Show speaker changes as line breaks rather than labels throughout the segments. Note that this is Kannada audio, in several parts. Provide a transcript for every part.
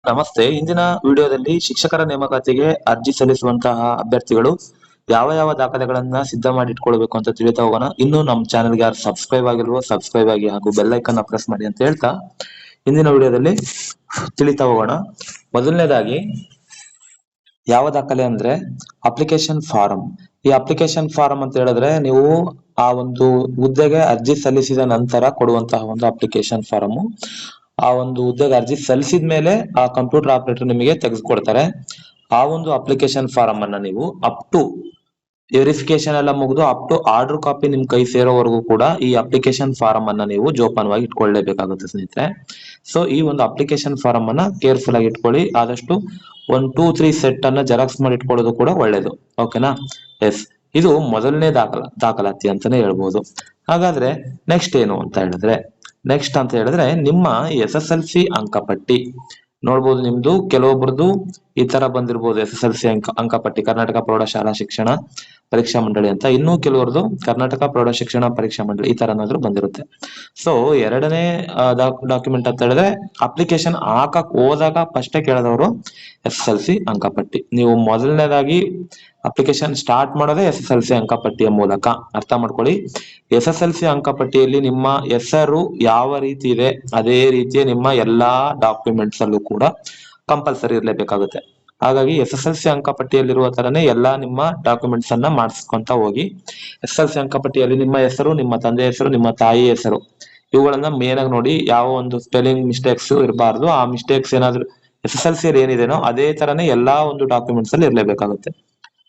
ನಮಸ್ತೆ. ಇಂದಿನ ವಿಡಿಯೋದಲ್ಲಿ ಶಿಕ್ಷಕರ ನೇಮಕಾತಿಗೆ ಅರ್ಜಿ ಸಲ್ಲಿಸುವಂತಹ ಅಭ್ಯರ್ಥಿಗಳು ಯಾವ ದಾಖಲೆಗಳನ್ನ ಸಿದ್ಧ ಮಾಡಿ ಇಟ್ಕೊಳ್ಬೇಕು ಅಂತ ತಿಳಿತಾ ಹೋಗೋಣ. ಇನ್ನು ನಮ್ಮ ಚಾನೆಲ್ಗೆ ಯಾರು ಸಬ್ಸ್ಕ್ರೈಬ್ ಆಗಿಲ್ವೋ ಸಬ್ಸ್ಕ್ರೈಬ್ ಆಗಿ ಹಾಗೂ ಬೆಲ್ ಐಕನ್ ಪ್ರೆಸ್ ಮಾಡಿ ಅಂತ ಹೇಳ್ತಾ ಇಂದಿನ ವಿಡಿಯೋದಲ್ಲಿ ತಿಳಿತಾ ಹೋಗೋಣ. ಮೊದಲನೇದಾಗಿ ಯಾವ ದಾಖಲೆ ಅಂದ್ರೆ ಅಪ್ಲಿಕೇಶನ್ ಫಾರಂ. ಈ ಅಪ್ಲಿಕೇಶನ್ ಫಾರಂ ಅಂತ ಹೇಳಿದ್ರೆ ನೀವು ಆ ಒಂದು ಹುದ್ದೆಗೆ ಅರ್ಜಿ ಸಲ್ಲಿಸಿದ ನಂತರ ಕೊಡುವಂತಹ ಒಂದು ಅಪ್ಲಿಕೇಶನ್ ಫಾರಂ. ಆ ಒಂದು ಹುದ್ದೆಗೆ ಅರ್ಜಿ ಸಲ್ಲಿಸಿದ ಮೇಲೆ ಆ ಕಂಪ್ಯೂಟರ್ ಆಪರೇಟರ್ ನಿಮಗೆ ತೆಗೆದುಕೊಡ್ತಾರೆ. ಆ ಒಂದು ಅಪ್ಲಿಕೇಶನ್ ಫಾರಂ ಅನ್ನ ನೀವು ಅಪ್ ಟು ವೆರಿಫಿಕೇಶನ್ ಎಲ್ಲ ಮುಗಿದು ಅಪ್ ಟು ಆರ್ಡರ್ ಕಾಪಿ ನಿಮ್ ಕೈ ಸೇರೋವರೆಗೂ ಕೂಡ ಈ ಅಪ್ಲಿಕೇಶನ್ ಫಾರಂ ಅನ್ನ ನೀವು ಜೋಪಾನವಾಗಿ ಇಟ್ಕೊಳ್ಳೇಬೇಕಾಗುತ್ತೆ ಸ್ನೇಹಿತರೆ. ಸೊ ಈ ಒಂದು ಅಪ್ಲಿಕೇಶನ್ ಫಾರಂ ಅನ್ನ ಕೇರ್ಫುಲ್ ಆಗಿ ಇಟ್ಕೊಳ್ಳಿ. ಆದಷ್ಟು 1, 2, 3 ಸೆಟ್ ಅನ್ನ ಜೆರಾಕ್ಸ್ ಮಾಡಿ ಇಟ್ಕೊಳ್ಳೋದು ಕೂಡ ಒಳ್ಳೇದು. ಓಕೆನಾ? ಎಸ್, ಇದು ಮೊದಲನೇ ದಾಖಲಾತಿ ಅಂತಾನೆ ಹೇಳ್ಬೋದು. ಹಾಗಾದ್ರೆ ನೆಕ್ಸ್ಟ್ ಏನು ಅಂತ ಹೇಳಿದ್ರೆ ನಿಮ್ಮ SSLC ಅಂಕಪಟ್ಟಿ ನೋಡ್ಬೋದು. ನಿಮ್ದು ಕೆಲವೊಬ್ರದ್ದು ಈ ತರ ಬಂದಿರ್ಬೋದು, SSLC ಅಂಕಪಟ್ಟಿ ಕರ್ನಾಟಕ ಪ್ರೌಢಶಾಲಾ ಶಿಕ್ಷಣ ಪರೀಕ್ಷಾ ಮಂಡಳಿ ಅಂತ. ಇನ್ನೂ ಕೆಲವರದು ಕರ್ನಾಟಕ ಪ್ರೌಢ ಶಿಕ್ಷಣ ಪರೀಕ್ಷಾ ಮಂಡಳಿ ಈ ತರ ಏನಾದ್ರು ಬಂದಿರುತ್ತೆ. ಸೊ ಎರಡನೇ ಡಾಕ್ಯುಮೆಂಟ್ ಅಂತ ಹೇಳಿದ್ರೆ ಅಪ್ಲಿಕೇಶನ್ ಹಾಕಕ್ ಹೋದಾಗ ಫಸ್ಟ್ ಕೇಳಿದವರು SSLC ಅಂಕಪಟ್ಟಿ. ನೀವು ಮೊದಲನೇದಾಗಿ ಅಪ್ಲಿಕೇಶನ್ ಸ್ಟಾರ್ಟ್ ಮಾಡೋದೇ SSLC ಅಂಕಪಟ್ಟಿಯ ಮೂಲಕ. ಅರ್ಥ ಮಾಡ್ಕೊಳ್ಳಿ. SSLC ಅಂಕಪಟ್ಟಿಯಲ್ಲಿ ನಿಮ್ಮ ಹೆಸರು ಯಾವ ರೀತಿ ಇದೆ ಅದೇ ರೀತಿಯ ನಿಮ್ಮ ಎಲ್ಲಾ ಡಾಕ್ಯುಮೆಂಟ್ಸ್ ಅಲ್ಲೂ ಕೂಡ ಕಂಪಲ್ಸರಿ ಇರಲೇಬೇಕಾಗುತ್ತೆ. ಹಾಗಾಗಿ SSLC ಅಂಕಪಟ್ಟಿಯಲ್ಲಿರುವ ತರನೇ ಎಲ್ಲಾ ನಿಮ್ಮ ಡಾಕ್ಯುಮೆಂಟ್ಸ್ ಅನ್ನ ಮಾಡಿಸ್ಕೊಂತ ಹೋಗಿ. SSLC ಅಂಕಪಟ್ಟಿಯಲ್ಲಿ ನಿಮ್ಮ ಹೆಸರು, ನಿಮ್ಮ ತಂದೆ ಹೆಸರು, ನಿಮ್ಮ ತಾಯಿ ಹೆಸರು ಇವುಗಳನ್ನ ಮೇನ್ ಆಗಿ ನೋಡಿ. ಯಾವ ಒಂದು ಸ್ಪೆಲ್ಲಿಂಗ್ ಮಿಸ್ಟೇಕ್ಸ್ ಇರಬಾರ್ದು. ಆ ಮಿಸ್ಟೇಕ್ಸ್ ಏನಾದ್ರು SSLC ಏನಿದೆನೋ ಅದೇ ತರನೇ ಎಲ್ಲಾ ಒಂದು ಡಾಕ್ಯುಮೆಂಟ್ಸ್ ಅಲ್ಲಿ ಇರಲೇಬೇಕಾಗುತ್ತೆ.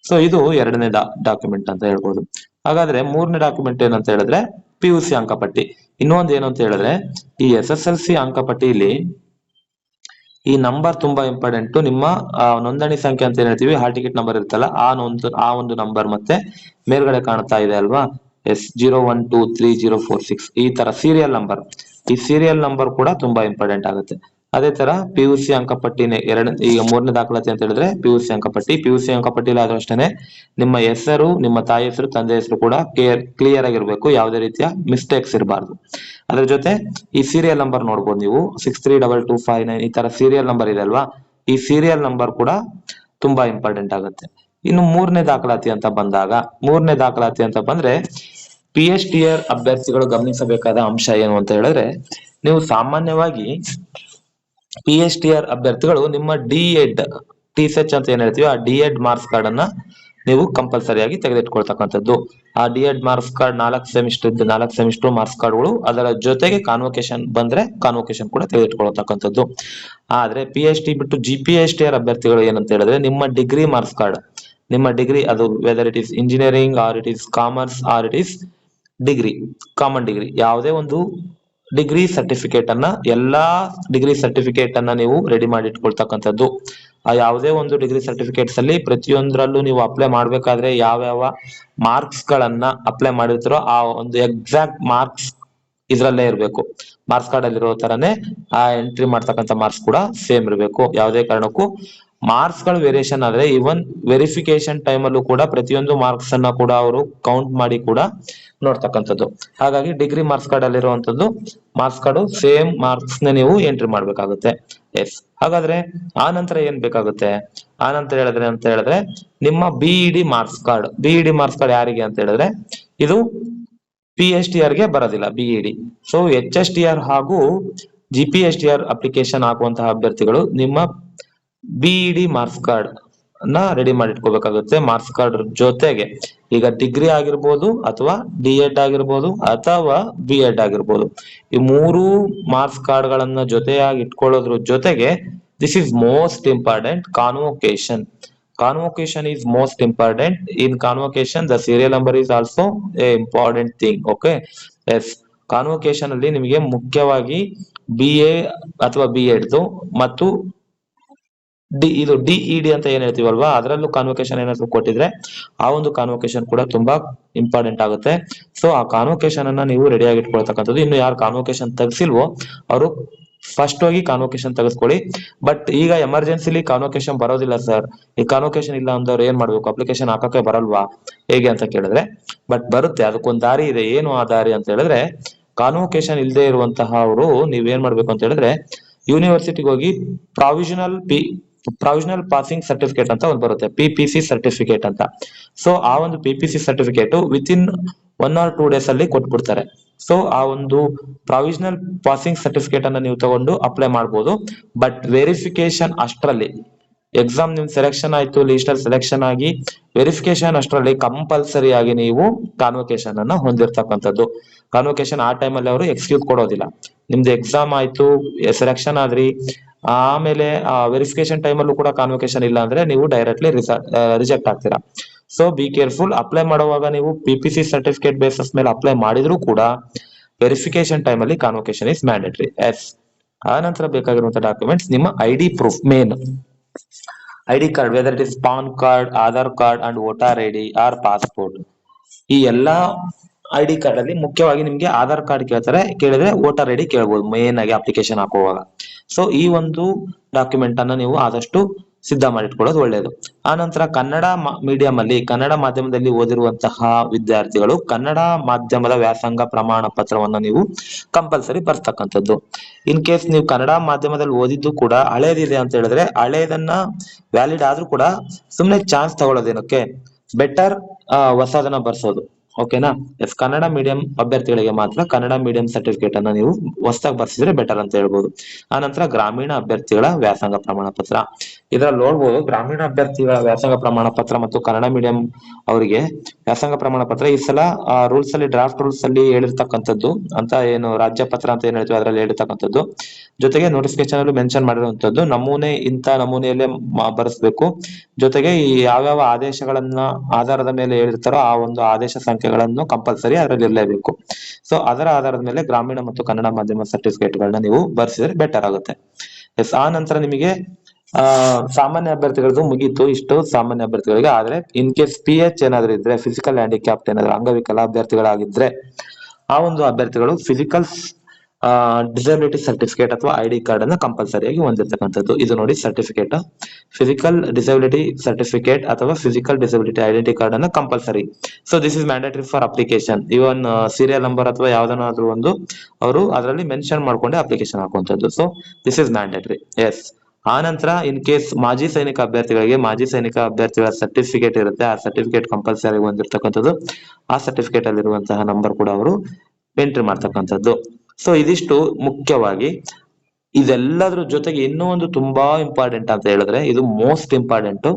ಸೊ ಇದು ಎರಡನೇ ಡಾಕ್ಯುಮೆಂಟ್ ಅಂತ ಹೇಳ್ಬೋದು. ಹಾಗಾದ್ರೆ ಮೂರನೇ ಡಾಕ್ಯುಮೆಂಟ್ ಏನಂತ ಹೇಳಿದ್ರೆ PUC ಅಂಕಪಟ್ಟಿ. ಇನ್ನೊಂದು ಏನು ಅಂತ ಹೇಳಿದ್ರೆ ಈ SSLC ಅಂಕಪಟ್ಟಿಯಲ್ಲಿ ಈ ನಂಬರ್ ತುಂಬಾ ಇಂಪಾರ್ಟೆಂಟ್. ನಿಮ್ಮ ನೋಂದಣಿ ಸಂಖ್ಯೆ ಅಂತ ಏನ್ ಹೇಳ್ತೀವಿ, ಹಾಲ್ ಟಿಕೆಟ್ ನಂಬರ್ ಇರುತ್ತಲ್ಲ, ಆ ಒಂದು ನಂಬರ್ ಮತ್ತೆ ಮೇಲ್ಗಡೆ ಕಾಣ್ತಾ ಇದೆ ಅಲ್ವಾ, S012304 ಈ ತರ ಸೀರಿಯಲ್ ನಂಬರ್. ಈ ಸೀರಿಯಲ್ ನಂಬರ್ ಕೂಡ ತುಂಬಾ ಇಂಪಾರ್ಟೆಂಟ್ ಆಗುತ್ತೆ. ಅದೇ ತರ PUC ಅಂಕಪಟ್ಟಿನೇ ಈಗ ಮೂರನೇ ದಾಖಲಾತಿ ಅಂತ ಹೇಳಿದ್ರೆ PUC ಅಂಕಪಟ್ಟಿ. PUC ಅಂಕಪಟ್ಟಿಲಿ ಆದ್ರೂ ಅಷ್ಟೇನೆ ನಿಮ್ಮ ಹೆಸರು, ನಿಮ್ಮ ತಾಯಿ ಹೆಸರು, ತಂದೆ ಹೆಸರು ಕೂಡ ಕ್ಲಿಯರ್ ಆಗಿರ್ಬೇಕು. ಯಾವುದೇ ರೀತಿಯ ಮಿಸ್ಟೇಕ್ಸ್ ಇರಬಾರ್ದು. ಅದ್ರ ಜೊತೆ ಈ ಸೀರಿಯಲ್ ನಂಬರ್ ನೋಡ್ಬೋದು ನೀವು, 632259 ಈ ತರ ಸೀರಿಯಲ್ ನಂಬರ್ ಇದೆ ಅಲ್ವಾ, ಈ ಸೀರಿಯಲ್ ನಂಬರ್ ಕೂಡ ತುಂಬಾ ಇಂಪಾರ್ಟೆಂಟ್ ಆಗುತ್ತೆ. ಇನ್ನು ಮೂರನೇ ದಾಖಲಾತಿ ಅಂತ ಬಂದ್ರೆ PSTR ಅಭ್ಯರ್ಥಿಗಳು ಗಮನಿಸಬೇಕಾದ ಅಂಶ ಏನು ಅಂತ ಹೇಳಿದ್ರೆ, ನೀವು ಸಾಮಾನ್ಯವಾಗಿ PSTR ಅಭ್ಯರ್ಥಿಗಳು ನಿಮ್ಮ D.Ed TSH ಅಂತ ಏನ್ ಹೇಳ್ತೀವಿ, ಆ D.Ed ಮಾರ್ಕ್ಸ್ ಕಾರ್ಡ್ ಅನ್ನ ನೀವು ಕಂಪಲ್ಸರಿ ಆಗಿ ತೆಗೆದಿಟ್ಕೊಳ್ತಕ್ಕಂಥದ್ದು. ಆ D.Ed marks card 4 semester marks ಕಾರ್ಡ್ಗಳು, ಅದರ ಜೊತೆಗೆ ಕಾನ್ವೊಕೇಶನ್ ಬಂದ್ರೆ ಕಾನ್ವೊಕೇಶನ್ ಕೂಡ ತೆಗೆದಿಟ್ಕೊಳ್ತಕ್ಕಂಥದ್ದು. ಆದ್ರೆ PST ಬಿಟ್ಟು GPSTR ಅಭ್ಯರ್ಥಿಗಳು ಏನಂತ ಹೇಳಿದ್ರೆ ನಿಮ್ಮ ಡಿಗ್ರಿ ಮಾರ್ಕ್ಸ್ ಕಾರ್ಡ್, ನಿಮ್ಮ ಡಿಗ್ರಿ ಅದು whether it is engineering or it is commerce or it is degree, common degree, ಯಾವುದೇ ಒಂದು ಡಿಗ್ರಿ ಸರ್ಟಿಫಿಕೇಟ್ ಅನ್ನ, ಎಲ್ಲಾ ಡಿಗ್ರಿ ಸರ್ಟಿಫಿಕೇಟ್ ಅನ್ನ ನೀವು ರೆಡಿ ಮಾಡಿ ಇಟ್ಕೊಳ್ತಕ್ಕಂಥದ್ದು. ಆ ಯಾವುದೇ ಒಂದು ಡಿಗ್ರಿ ಸರ್ಟಿಫಿಕೇಟ್ಸ್ ಅಲ್ಲಿ ಪ್ರತಿಯೊಂದರಲ್ಲೂ ನೀವು ಅಪ್ಲೈ ಮಾಡ್ಬೇಕಾದ್ರೆ ಯಾವ ಮಾರ್ಕ್ಸ್ ಗಳನ್ನ ಅಪ್ಲೈ ಮಾಡಿರ್ತೀರೋ ಆ ಒಂದು ಎಕ್ಸಾಕ್ಟ್ ಮಾರ್ಕ್ಸ್ ಇದ್ರಲ್ಲೇ ಇರಬೇಕು. ಮಾರ್ಕ್ಸ್ ಕಾರ್ಡ್ ಅಲ್ಲಿ ಇರೋ ತರನೇ ಆ ಎಂಟ್ರಿ ಮಾಡ್ತಕ್ಕಂಥ ಮಾರ್ಕ್ಸ್ ಕೂಡ ಸೇಮ್ ಇರಬೇಕು. ಯಾವುದೇ ಕಾರಣಕ್ಕೂ ಮಾರ್ಕ್ಸ್ ಗಳು ವೇರಿಯೇಷನ್ ಆದ್ರೆ ಇವನ್ ವೆರಿಫಿಕೇಶನ್ ಟೈಮ್ ಅಲ್ಲೂ ಕೂಡ ಪ್ರತಿಯೊಂದು ಮಾರ್ಕ್ಸ್ ಅನ್ನ ಕೂಡ ಅವರು ಕೌಂಟ್ ಮಾಡಿ ಕೂಡ ನೋಡ್ತಕ್ಕಂಥದ್ದು. ಹಾಗಾಗಿ ಡಿಗ್ರಿ ಮಾರ್ಕ್ಸ್ ಕಾರ್ಡ್ ಅಲ್ಲಿರುವಂತದ್ದು ಮಾರ್ಕ್ಸ್ ಕಾರ್ಡ್ ಸೇಮ್ ಮಾರ್ಕ್ಸ್ ನ ನೀವು ಎಂಟ್ರಿ ಮಾಡ್ಬೇಕಾಗುತ್ತೆ. ಎಸ್, ಹಾಗಾದ್ರೆ ಆ ನಂತರ ಏನ್ ಬೇಕಾಗುತ್ತೆ, ಆ ನಂತರ ಹೇಳಿದ್ರೆ ನಿಮ್ಮ BED ಮಾರ್ಕ್ಸ್ ಕಾರ್ಡ್ ಯಾರಿಗೆ ಅಂತ ಹೇಳಿದ್ರೆ ಇದು PSTR ಗೆ ಬರೋದಿಲ್ಲ BED. ಸೊ HSTR ಹಾಗೂ GPSTR ಅಪ್ಲಿಕೇಶನ್ ಹಾಕುವಂತಹ ಅಭ್ಯರ್ಥಿಗಳು ನಿಮ್ಮ BED ಮಾರ್ಕ್ಸ್ ಕಾರ್ಡ್ ನ ರೆಡಿ ಮಾಡಿ ಇಟ್ಕೋಬೇಕಾಗುತ್ತೆ. ಮಾರ್ಕ್ಸ್ ಕಾರ್ಡ್ ಜೊತೆಗೆ ಈಗ ಡಿಗ್ರಿ ಆಗಿರ್ಬೋದು ಅಥವಾ D.Ed ಆಗಿರ್ಬೋದು ಅಥವಾ B.Ed ಆಗಿರ್ಬೋದು, ಈ ಮೂರು ಮಾರ್ಕ್ಸ್ ಕಾರ್ಡ್ ಗಳನ್ನ ಜೊತೆಯಾಗಿ ಇಟ್ಕೊಳ್ಳೋದ್ರ ಜೊತೆಗೆ this is most important, convocation is most important. In convocation the serial number is also a important thing. Okay, yes, convocation ಅಲ್ಲಿ ನಿಮಗೆ ಮುಖ್ಯವಾಗಿ BA ಅಥವಾ B.Ed ಮತ್ತು ಇದು DED ಅಂತ ಏನ್ ಹೇಳ್ತೀವಲ್ವಾ, ಅದರಲ್ಲೂ ಕಾನ್ವೊಕೇಶನ್ ಏನಾದ್ರು ಕೊಟ್ಟಿದ್ರೆ ಆ ಒಂದು ಕಾನ್ವೊಕೇಶನ್ ಕೂಡ ತುಂಬಾ ಇಂಪಾರ್ಟೆಂಟ್ ಆಗುತ್ತೆ. ಸೊ ಆ ಕಾನ್ವೊಕೇಶನ್ ಅನ್ನ ನೀವು ರೆಡಿ ಆಗಿ ಇಟ್ಕೊಳ್ತಕ್ಕಂಥದ್ದು. ಇನ್ನು ಯಾರು ಕಾನ್ವೊಕೇಶನ್ ತೆಗ್ಸಿಲ್ವೋ ಅವರು ಫಸ್ಟ್ ಹೋಗಿ ಕಾನ್ವೊಕೇಶನ್ ತೆಗೆಸ್ಕೊಳ್ಳಿ. ಬಟ್ ಈಗ ಎಮರ್ಜೆನ್ಸಿಲಿ ಕಾನ್ವೊಕೇಶನ್ ಬರೋದಿಲ್ಲ ಸರ್, ಈ ಕಾನ್ವೊಕೇಶನ್ ಇಲ್ಲ ಅಂದವ್ರು ಏನ್ ಮಾಡ್ಬೇಕು, ಅಪ್ಲಿಕೇಶನ್ ಹಾಕಕ್ಕೆ ಬರಲ್ವಾ ಹೇಗೆ ಅಂತ ಕೇಳಿದ್ರೆ, ಬಟ್ ಬರುತ್ತೆ, ಅದಕ್ಕೊಂದು ದಾರಿ ಇದೆ. ಏನು ಆ ದಾರಿ ಅಂತ ಹೇಳಿದ್ರೆ, ಕಾನ್ವೊಕೇಶನ್ ಇಲ್ಲದೆ ಇರುವಂತಹ ಅವರು ನೀವೇನ್ ಮಾಡ್ಬೇಕು ಅಂತ ಹೇಳಿದ್ರೆ ಯೂನಿವರ್ಸಿಟಿಗೆ ಹೋಗಿ ಪ್ರಾವಿಷನಲ್ ಪಾಸಿಂಗ್ ಸರ್ಟಿಫಿಕೇಟ್ ಅಂತ ಒಂದು ಬರುತ್ತೆ, PPC ಸರ್ಟಿಫಿಕೇಟ್ ಅಂತ. ಸೊ ಆ ಒಂದು PPC certificate within 1 or 2 days ಅಲ್ಲಿ ಕೊಟ್ಬಿಡ್ತಾರೆ. ಸೊ ಆ ಒಂದು ಪ್ರಾವಿಷನಲ್ ಪಾಸಿಂಗ್ ಸರ್ಟಿಫಿಕೇಟ್ ಅನ್ನ ನೀವು ತಗೊಂಡು ಅಪ್ಲೈ ಮಾಡಬಹುದು. ಬಟ್ ವೆರಿಫಿಕೇಶನ್ ಅಷ್ಟರಲ್ಲಿ, ಎಕ್ಸಾಮ್ ನಿಮ್ ಸೆಲೆಕ್ಷನ್ ಆಯ್ತು, ಲಿಸ್ಟ್ ಅಲ್ಲಿ ಸೆಲೆಕ್ಷನ್ ಆಗಿ ವೆರಿಫಿಕೇಶನ್ ಅಷ್ಟರಲ್ಲಿ ಕಂಪಲ್ಸರಿ ಆಗಿ ನೀವು ಕಾನ್ವೊಕೇಶನ್ ಅನ್ನ ಹೊಂದಿರತಕ್ಕಂಥದ್ದು. ಕಾನ್ವೊಕೇಶನ್ ಆ ಟೈಮಲ್ಲಿ ಅವರು ಎಕ್ಸ್ಕ್ಯೂಸ್ ಕೊಡೋದಿಲ್ಲ. ನಿಮ್ದು ಎಕ್ಸಾಮ್ ಆಯ್ತು, ಸೆಲೆಕ್ಷನ್ ಆದ್ರಿ, ಆಮೇಲೆ ವೆರಿಫಿಕೇಶನ್ ಟೈಮಲ್ಲೂ ಕೂಡ ಕಾನ್ವೊಕೇಶನ್ ಇಲ್ಲ ಅಂದ್ರೆ ನೀವು ಡೈರೆಕ್ಟ್ಲಿ ರಿಜೆಕ್ಟ್ ಆಗ್ತೀರಾ. So be careful. ಅಪ್ಲೈ ಮಾಡುವಾಗ ನೀವು PPC ಸರ್ಟಿಫಿಕೇಟ್ ಬೇಸಿಸ್ ಮೇಲೆ ಅಪ್ಲೈ ಮಾಡಿದ್ರು ಕೂಡ ವೆರಿಫಿಕೇಶನ್ ಟೈಮ್ ಅಲ್ಲಿ ಕಾನ್ವೊಕೇಶನ್ ಇಸ್ ಮ್ಯಾಂಡೇಟರಿ. ಎಸ್. ಆ ನಂತರ ಬೇಕಾಗಿರುವಂತಹ ಡಾಕ್ಯುಮೆಂಟ್ಸ್ ನಿಮ್ಮ ID proof. Main ID card, whether it is PAN card, Aadhaar card and voter ID or passport. ಈ ಎಲ್ಲಾ ID ಕಾರ್ಡ್ ಅಲ್ಲಿ ಮುಖ್ಯವಾಗಿ ನಿಮ್ಗೆ ಆಧಾರ್ ಕಾರ್ಡ್ ಕೇಳಿದ್ರೆ ವೋಟರ್ ID ಕೇಳಬಹುದು ಮೇನ್ ಆಗಿ ಅಪ್ಲಿಕೇಶನ್ ಹಾಕುವಾಗ. ಸೊ ಈ ಒಂದು ಡಾಕ್ಯುಮೆಂಟ್ ಅನ್ನ ನೀವು ಆದಷ್ಟು ಸಿದ್ಧ ಮಾಡಿಟ್ಕೊಳ್ಳೋದು ಒಳ್ಳೆಯದು. ಆ ನಂತರ ಕನ್ನಡ ಮೀಡಿಯಂ ಅಲ್ಲಿ, ಕನ್ನಡ ಮಾಧ್ಯಮದಲ್ಲಿ ಓದಿರುವಂತಹ ವಿದ್ಯಾರ್ಥಿಗಳು ಕನ್ನಡ ಮಾಧ್ಯಮದ ವ್ಯಾಸಂಗ ಪ್ರಮಾಣ ಪತ್ರವನ್ನ ನೀವು ಕಂಪಲ್ಸರಿ ಬರ್ತಕ್ಕಂಥದ್ದು. ಇನ್ ಕೇಸ್ ನೀವು ಕನ್ನಡ ಮಾಧ್ಯಮದಲ್ಲಿ ಓದಿದ್ದು ಕೂಡ ಹಳೇದಿದೆ ಅಂತ ಹೇಳಿದ್ರೆ ಹಳೇದನ್ನ ವ್ಯಾಲಿಡ್ ಆದ್ರೂ ಕೂಡ ಸುಮ್ನೆ ಚಾನ್ಸ್ ತಗೊಳ್ಳೋದೇನಕ್ಕೆ, ಬೆಟರ್ ಹೊಸದನ್ನ ಬರ್ಸೋದು. ಓಕೆನಾ? ಎಸ್. ಕನ್ನಡ ಮೀಡಿಯಂ ಅಭ್ಯರ್ಥಿಗಳಿಗೆ ಮಾತ್ರ ಕನ್ನಡ ಮೀಡಿಯಂ ಸರ್ಟಿಫಿಕೇಟ್ ಅನ್ನ ನೀವು ಹೊಸದಾಗಿ ಬರ್ಸಿದ್ರೆ ಬೆಟರ್ ಅಂತ ಹೇಳ್ಬೋದು. ಆ ನಂತರ ಗ್ರಾಮೀಣ ಅಭ್ಯರ್ಥಿಗಳ ವ್ಯಾಸಂಗ ಪ್ರಮಾಣ ಪತ್ರ. ಇದ್ರಲ್ಲಿ ನೋಡ್ಬೋದು ಗ್ರಾಮೀಣ ಅಭ್ಯರ್ಥಿಗಳ ವ್ಯಾಸಂಗ ಪ್ರಮಾಣ ಪತ್ರ ಮತ್ತು ಕನ್ನಡ ಮೀಡಿಯಂ ಅವರಿಗೆ ವ್ಯಾಸಂಗ ಪ್ರಮಾಣ ಪತ್ರ ಈ ಸಲ ರೂಲ್ಸ್ ಅಲ್ಲಿ, ಡ್ರಾಫ್ಟ್ ರೂಲ್ಸ್ ಅಲ್ಲಿ ಹೇಳಿರ್ತಕ್ಕಂಥದ್ದು ಅಂತ, ಏನು ರಾಜ್ಯ ಪತ್ರ ಅಂತ ಏನ್ ಹೇಳ್ತೀವಿ ಅದರಲ್ಲಿ ಹೇಳಿರ್ತಕ್ಕಂಥದ್ದು. ಜೊತೆಗೆ ನೋಟಿಫಿಕೇಶನ್ ಅಲ್ಲಿ ಮೆನ್ಷನ್ ಮಾಡಿರುವಂತದ್ದು ನಮೂನೆ ಇಂಥ ನಮೂನೆಯಲ್ಲೇ ಬರೆಸ್ಬೇಕು. ಜೊತೆಗೆ ಈ ಯಾವ್ಯಾವ ಆದೇಶಗಳನ್ನ ಆಧಾರದ ಮೇಲೆ ಹೇಳಿರ್ತಾರೋ ಆ ಒಂದು ಆದೇಶ ಸಂಖ್ಯೆಗಳನ್ನು ಕಂಪಲ್ಸರಿ ಅದರಲ್ಲಿ ಇರಲೇಬೇಕು. ಸೊ ಅದರ ಆಧಾರದ ಮೇಲೆ ಗ್ರಾಮೀಣ ಮತ್ತು ಕನ್ನಡ ಮಾಧ್ಯಮ ಸರ್ಟಿಫಿಕೇಟ್ ಗಳನ್ನ ನೀವು ಬರ್ಸಿದ್ರೆ ಬೆಟರ್ ಆಗುತ್ತೆ. ಎಸ್. ಆ ನಂತರ ನಿಮಗೆ ಸಾಮಾನ್ಯ ಅಭ್ಯರ್ಥಿಗಳದ್ದು ಮುಗೀತು, ಇಷ್ಟು ಸಾಮಾನ್ಯ ಅಭ್ಯರ್ಥಿಗಳಿಗೆ. ಆದ್ರೆ ಇನ್ ಕೇಸ್ PH ಏನಾದ್ರು ಇದ್ರೆ, ಫಿಸಿಕಲ್ ಹ್ಯಾಂಡಿಕ್ಯಾಪ್ಟ್ ಏನಾದ್ರು ಅಂಗವಿಕಲ ಅಭ್ಯರ್ಥಿಗಳಾಗಿದ್ರೆ ಆ ಒಂದು ಅಭ್ಯರ್ಥಿಗಳು ಫಿಸಿಕಲ್ ಡಿಸಬಿಲಿಟಿ ಸರ್ಟಿಫಿಕೇಟ್ ಅಥವಾ ID ಕಾರ್ಡ್ ಅನ್ನ ಕಂಪಲ್ಸರಿಯಾಗಿ ಹೊಂದಿರತಕ್ಕಂಥದ್ದು. ಇದು ನೋಡಿ ಸರ್ಟಿಫಿಕೇಟ್, ಫಿಸಿಕಲ್ ಡಿಸಬಿಲಿಟಿ ಸರ್ಟಿಫಿಕೇಟ್ ಅಥವಾ ಫಿಸಿಕಲ್ ಡಿಸಬಿಲಿಟಿ ಐಡೆಂಟಿ ಕಾರ್ಡ್ ಅನ್ನ compulsory. So this is mandatory for application. Even serial number ಅಥವಾ ಯಾವ್ದನ್ನಾದ್ರೂ ಒಂದು ಅವರು ಅದರಲ್ಲಿ ಮೆನ್ಷನ್ ಮಾಡ್ಕೊಂಡೆ ಅಪ್ಲಿಕೇಶನ್ ಹಾಕುವಂಥದ್ದು. So this is mandatory. Yes. ಆ ನಂತರ ಇನ್ ಕೇಸ್ ಮಾಜಿ ಸೈನಿಕ ಅಭ್ಯರ್ಥಿಗಳಿಗೆ ಮಾಜಿ ಸೈನಿಕ ಅಭ್ಯರ್ಥಿಗಳ ಸರ್ಟಿಫಿಕೇಟ್ ಇರುತ್ತೆ, ಆ ಸರ್ಟಿಫಿಕೇಟ್ ಕಂಪಲ್ಸರಿ ಹೊಂದಿರತಕ್ಕಂಥದ್ದು. ಆ ಸರ್ಟಿಫಿಕೇಟ್ ಅಲ್ಲಿರುವಂತಹ ನಂಬರ್ ಕೂಡ ಅವರು ಎಂಟ್ರಿ ಮಾಡ್ತಕ್ಕಂಥದ್ದು. ಸೊ ಇದಿಷ್ಟು ಮುಖ್ಯವಾಗಿ. ಇದೆಲ್ಲದ್ರ ಜೊತೆಗೆ ಇನ್ನೂ ಒಂದು ತುಂಬಾ ಇಂಪಾರ್ಟೆಂಟ್ ಅಂತ ಹೇಳಿದ್ರೆ, ಇದು most important,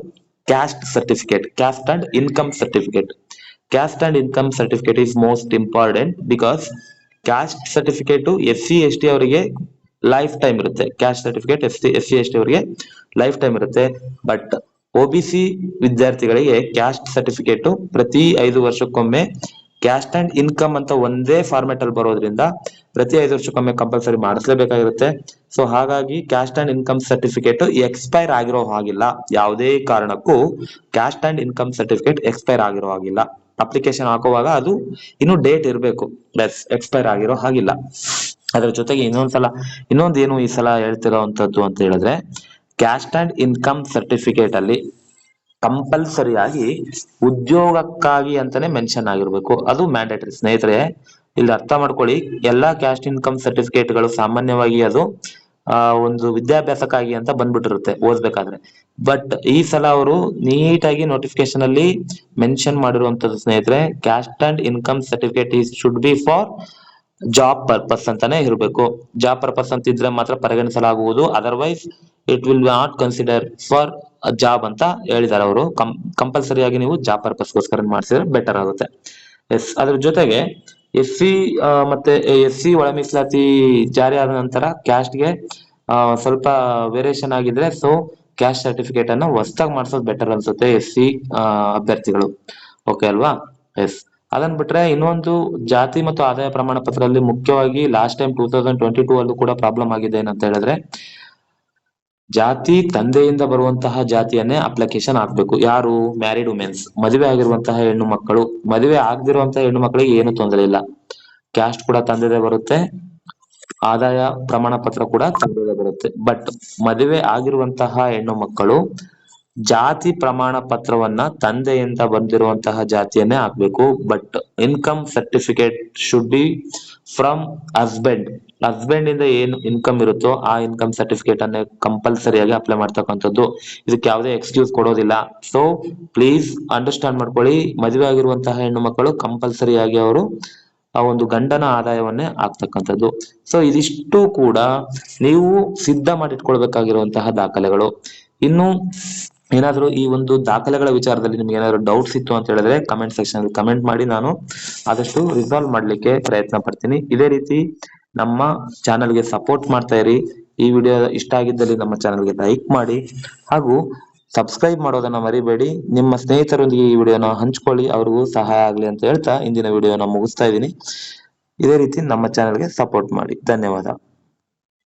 caste certificate, caste and income certificate. Caste and income certificate is most important because caste certificate SC/ST ಅವರಿಗೆ ಲೈಫ್ ಟೈಮ್ ಇರುತ್ತೆ. ಕ್ಯಾಸ್ಟ್ ಸರ್ಟಿಫಿಕೇಟ್ SC/ST ಅವರಿಗೆ ಲೈಫ್ ಟೈಮ್ ಇರುತ್ತೆ. ಬಟ್ OBC ವಿದ್ಯಾರ್ಥಿಗಳಿಗೆ ಕ್ಯಾಸ್ಟ್ ಸರ್ಟಿಫಿಕೇಟ್ ಪ್ರತಿ 5 ವರ್ಷಕ್ಕೊಮ್ಮೆ ಕ್ಯಾಸ್ಟ್ ಅಂಡ್ ಇನ್ಕಮ್ ಅಂತ ಒಂದೇ ಫಾರ್ಮೆಟ್ ಅಲ್ಲಿ ಬರೋದ್ರಿಂದ ಪ್ರತಿ 5 ವರ್ಷಕ್ಕೊಮ್ಮೆ ಕಂಪಲ್ಸರಿ ಮಾಡಿಸ್ಲೇಬೇಕಾಗಿರುತ್ತೆ. ಸೊ ಹಾಗಾಗಿ caste and income certificate expire ಆಗಿರೋ ಹಾಗಿಲ್ಲ. ಯಾವುದೇ ಕಾರಣಕ್ಕೂ caste and income certificate expire ಆಗಿರೋ ಹಾಗಿಲ್ಲ. ಅಪ್ಲಿಕೇಶನ್ ಹಾಕುವಾಗ ಅದು ಇನ್ನು ಡೇಟ್ ಇರಬೇಕು, ಎಕ್ಸ್ಪೈರ್ ಆಗಿರೋ ಹಾಗಿಲ್ಲ. ಅದ್ರ ಜೊತೆಗೆ ಇನ್ನೊಂದು ಏನು ಈ ಸಲ ಹೇಳ್ತಿರೋವಂಥದ್ದು ಅಂತ ಹೇಳಿದ್ರೆ, ಕ್ಯಾಸ್ಟ್ ಅಂಡ್ ಇನ್ಕಮ್ ಸರ್ಟಿಫಿಕೇಟ್ ಅಲ್ಲಿ ಕಂಪಲ್ಸರಿ ಆಗಿ ಉದ್ಯೋಗಕ್ಕಾಗಿ ಅಂತಾನೆ ಮೆನ್ಷನ್ ಆಗಿರ್ಬೇಕು. ಅದು ಮ್ಯಾಂಡೇಟರಿ ಸ್ನೇಹಿತರೆ. ಇಲ್ಲಿ ಅರ್ಥ ಮಾಡ್ಕೊಳ್ಳಿ, ಎಲ್ಲಾ ಕ್ಯಾಸ್ಟ್ ಇನ್ಕಮ್ ಸರ್ಟಿಫಿಕೇಟ್ ಗಳು ಸಾಮಾನ್ಯವಾಗಿ ಅದು ಒಂದು ವಿದ್ಯಾಭ್ಯಾಸಕ್ಕಾಗಿ ಅಂತ ಬಂದ್ಬಿಟ್ಟಿರುತ್ತೆ ಓದ್ಬೇಕಾದ್ರೆ. ಬಟ್ ಈ ಸಲ ಅವರು ನೀಟಾಗಿ ನೋಟಿಫಿಕೇಶನ್ ಅಲ್ಲಿ ಮೆನ್ಷನ್ ಮಾಡಿರುವಂತದ್ದು ಸ್ನೇಹಿತರೆ, caste and income certificate should be for job purpose ಅಂತಾನೆ ಇರಬೇಕು. ಜಾಬ್ ಪರ್ಪಸ್ ಅಂತ ಇದ್ರೆ ಮಾತ್ರ ಪರಿಗಣಿಸಲಾಗುವುದು, otherwise it will not consider for job ಅಂತ ಹೇಳಿದ್ದಾರೆ ಅವರು. ಕಂಪಲ್ಸರಿ ಆಗಿ ನೀವು ಜಾಬ್ ಪರ್ಪಸ್ಗೋಸ್ಕರ ಮಾಡಿಸಿದ್ರೆ ಬೆಟರ್ ಆಗುತ್ತೆ. ಎಸ್. ಅದ್ರ ಜೊತೆಗೆ SC ಮತ್ತೆ SC ಒಳ ಮೀಸಲಾತಿ ಜಾರಿ ಆದ ನಂತರ ಕ್ಯಾಸ್ಟ್ಗೆ ಸ್ವಲ್ಪ ವೇರಿಯೇಷನ್ ಆಗಿದ್ರೆ, ಸೊ ಕ್ಯಾಸ್ಟ್ ಸರ್ಟಿಫಿಕೇಟ್ ಅನ್ನ ಹೊಸದಾಗಿ ಮಾಡಿಸೋದು ಬೆಟರ್ ಅನ್ಸುತ್ತೆ SC ಅಭ್ಯರ್ಥಿಗಳು. ಓಕೆ ಅಲ್ವಾ? ಎಸ್. ಅದನ್ನ ಬಿಟ್ರೆ ಇನ್ನೊಂದು ಜಾತಿ ಮತ್ತು ಆದಾಯ ಪ್ರಮಾಣ ಪತ್ರದಲ್ಲಿ ಮುಖ್ಯವಾಗಿ ಲಾಸ್ಟ್ ಟೈಮ್ 2022 ಅಲ್ಲೂ ಕೂಡ ಪ್ರಾಬ್ಲಮ್ ಆಗಿದೆ ಏನಂತ ಹೇಳಿದ್ರೆ, ಜಾತಿ ತಂದೆಯಿಂದ ಬರುವಂತಹ ಜಾತಿಯನ್ನೇ ಅಪ್ಲಿಕೇಶನ್ ಹಾಕ್ಬೇಕು. ಯಾರು? ಮ್ಯಾರಿಡ್ ವುಮೆನ್ಸ್, ಮದುವೆ ಆಗಿರುವಂತಹ ಹೆಣ್ಣು ಮಕ್ಕಳು. ಮದುವೆ ಆಗದಿರುವಂತಹ ಹೆಣ್ಣು ಮಕ್ಕಳಿಗೆ ಏನು ತೊಂದರೆ ಇಲ್ಲ, ಕ್ಯಾಸ್ಟ್ ಕೂಡ ತಂದೆದೇ ಬರುತ್ತೆ, ಆದಾಯ ಪ್ರಮಾಣ ಪತ್ರ ಕೂಡ ತಂದೆದೇ ಬರುತ್ತೆ. ಬಟ್ ಮದುವೆ ಆಗಿರುವಂತಹ ಹೆಣ್ಣು ಮಕ್ಕಳು ಜಾತಿ ಪ್ರಮಾಣ ಪತ್ರವನ್ನ ತಂದೆಯಿಂದ ಬಂದಿರುವಂತಹ ಜಾತಿಯನ್ನೇ ಹಾಕ್ಬೇಕು. But income certificate should be from husband ಇಂದ ಏನು ಇನ್ಕಮ್ ಇರುತ್ತೋ ಆ ಇನ್ಕಮ್ ಸರ್ಟಿಫಿಕೇಟ್ ಅನ್ನೇ ಕಂಪಲ್ಸರಿಯಾಗಿ ಅಪ್ಲೈ ಮಾಡ್ತಕ್ಕಂಥದ್ದು. ಇದಕ್ಕೆ ಯಾವುದೇ ಎಕ್ಸ್ಕ್ಯೂಸ್ ಕೊಡೋದಿಲ್ಲ. ಸೊ ಪ್ಲೀಸ್ ಅಂಡರ್ಸ್ಟ್ಯಾಂಡ್ ಮಾಡ್ಕೊಳ್ಳಿ, ಮದುವೆ ಆಗಿರುವಂತಹ ಹೆಣ್ಣು ಮಕ್ಕಳು ಕಂಪಲ್ಸರಿಯಾಗಿ ಅವರು ಆ ಒಂದು ಗಂಡನ ಆದಾಯವನ್ನೇ ಆಗ್ತಕ್ಕಂಥದ್ದು. ಸೊ ಇದಿಷ್ಟು ಕೂಡ ನೀವು ಸಿದ್ಧ ಮಾಡಿಟ್ಕೊಳ್ಬೇಕಾಗಿರುವಂತಹ ದಾಖಲೆಗಳು. ಇನ್ನು ಏನಾದರೂ ಈ ಒಂದು ದಾಖಲೆಗಳ ವಿಚಾರದಲ್ಲಿ ನಿಮ್ಗೆ ಏನಾದ್ರು ಡೌಟ್ಸ್ ಇತ್ತು ಅಂತ ಹೇಳಿದ್ರೆ ಕಮೆಂಟ್ ಸೆಕ್ಷನ್ ಅಲ್ಲಿ ಕಮೆಂಟ್ ಮಾಡಿ, ನಾನು ಆದಷ್ಟು ರಿಸಾಲ್ವ್ ಮಾಡ್ಲಿಕ್ಕೆ ಪ್ರಯತ್ನ ಪಡ್ತೀನಿ. ಇದೇ ರೀತಿ ನಮ್ಮ ಚಾನಲ್ಗೆ ಸಪೋರ್ಟ್ ಮಾಡ್ತಾ ಇರಿ. ಈ ವಿಡಿಯೋ ಇಷ್ಟ ಆಗಿದ್ದಲ್ಲಿ ನಮ್ಮ ಚಾನಲ್ಗೆ ಲೈಕ್ ಮಾಡಿ ಹಾಗೂ ಸಬ್ಸ್ಕ್ರೈಬ್ ಮಾಡೋದನ್ನ ಮರಿಬೇಡಿ. ನಿಮ್ಮ ಸ್ನೇಹಿತರೊಂದಿಗೆ ಈ ವಿಡಿಯೋನ ಹಂಚ್ಕೊಳ್ಳಿ, ಅವ್ರಿಗೂ ಸಹಾಯ ಆಗ್ಲಿ ಅಂತ ಹೇಳ್ತಾ ಇಂದಿನ ವಿಡಿಯೋನ ಮುಗಿಸ್ತಾ ಇದ್ದೀನಿ. ಇದೇ ರೀತಿ ನಮ್ಮ ಚಾನಲ್ಗೆ ಸಪೋರ್ಟ್ ಮಾಡಿ. ಧನ್ಯವಾದ.